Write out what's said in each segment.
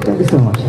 Thank you so much.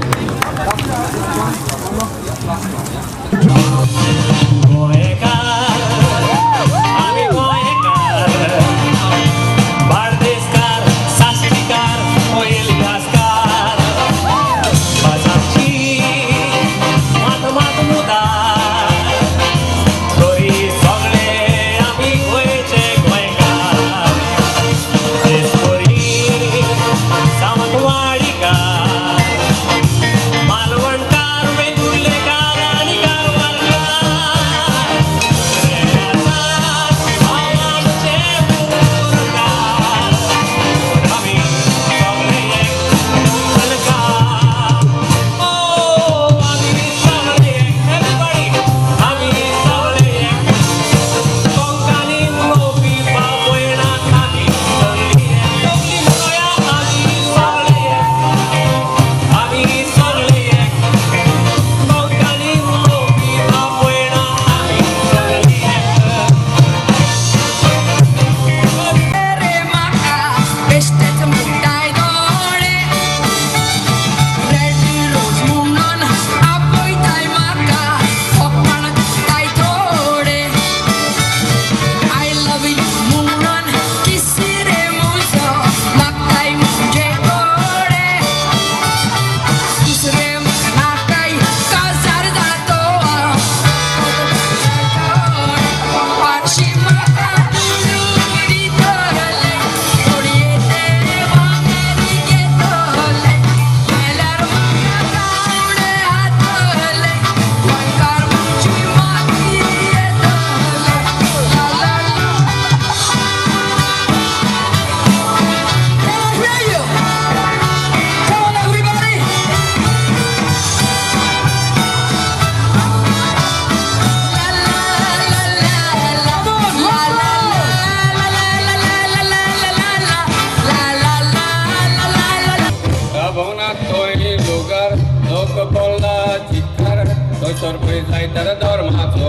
Sorpresa y te dormato.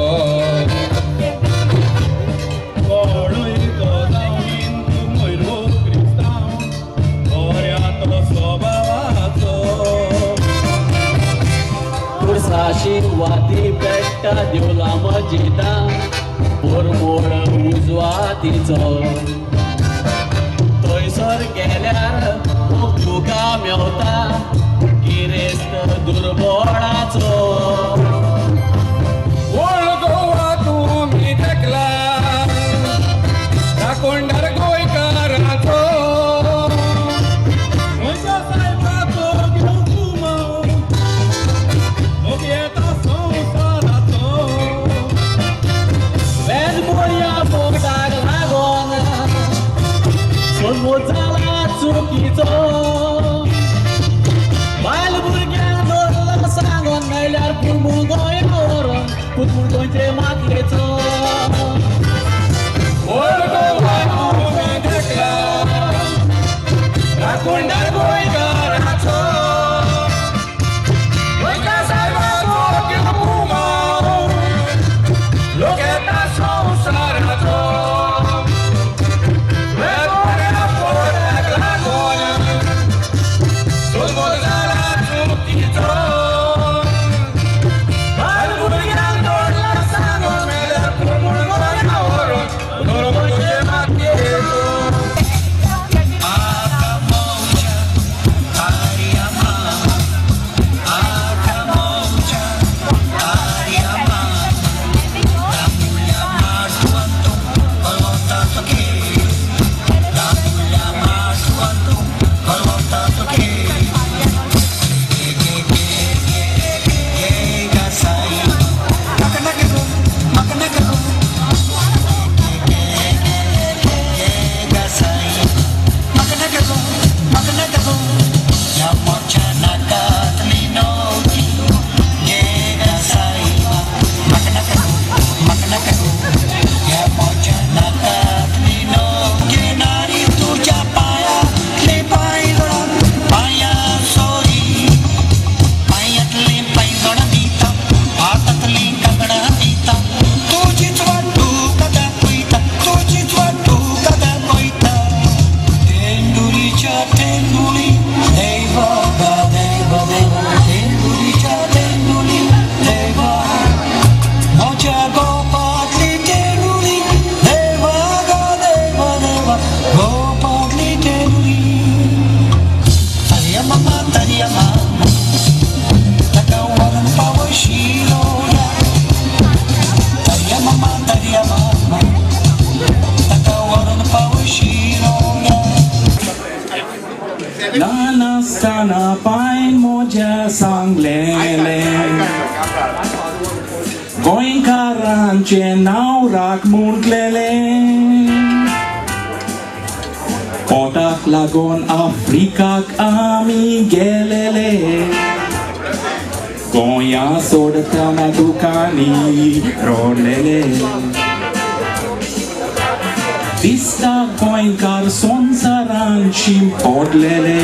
आशीर्वादी बेट्टा देवला मजिदा बोरमोड उजवातीचो थंयसर गेल्यार तुका मेवता गिरेस्त दुर्बळाचो कोंडार गोंयकाराचो म्हज्या सायबाचो घेवकुमा लोक येता संवसाराचो वेजबोळ्या पोटाक लागोन समोर जाला चुकीचो बायल भुरग्यांक धरला सांगोन मेल्यार पुरमूळ गोंय व्हरोन पुरमूळ गोंयचे मातयेचो कोंडार गोंयकाराचो म्हज्या सायबाचो घेवकुमा लोक येता संवसाराचो वेगवेगळ्या पोटाक लागोन समोर जाला चुकीचो बायल भुरग्यांक धरला सांगोन Skana pain moja sanglele Goin karanche naurak murglele Otak lagon Afrikak amigelele Goya sodakana dukani rolele Vista goin kar sonsaran chimpodlele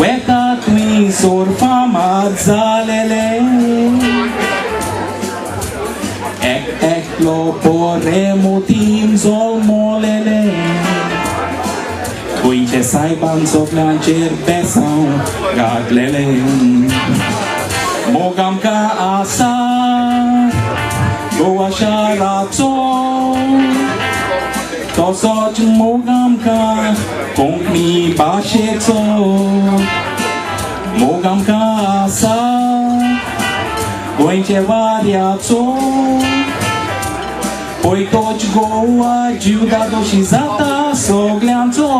Weka tui sorfa marzalele Ek lo pore mutim zolmolele Uite saiban soplean cerbesau gaglele Mogam ca asa Go așa rațo Tosoci mogam ca Concmi bașețo Mogam ca asa Goi ce variațo Poi toci goa Giudado și zata Sogleanțo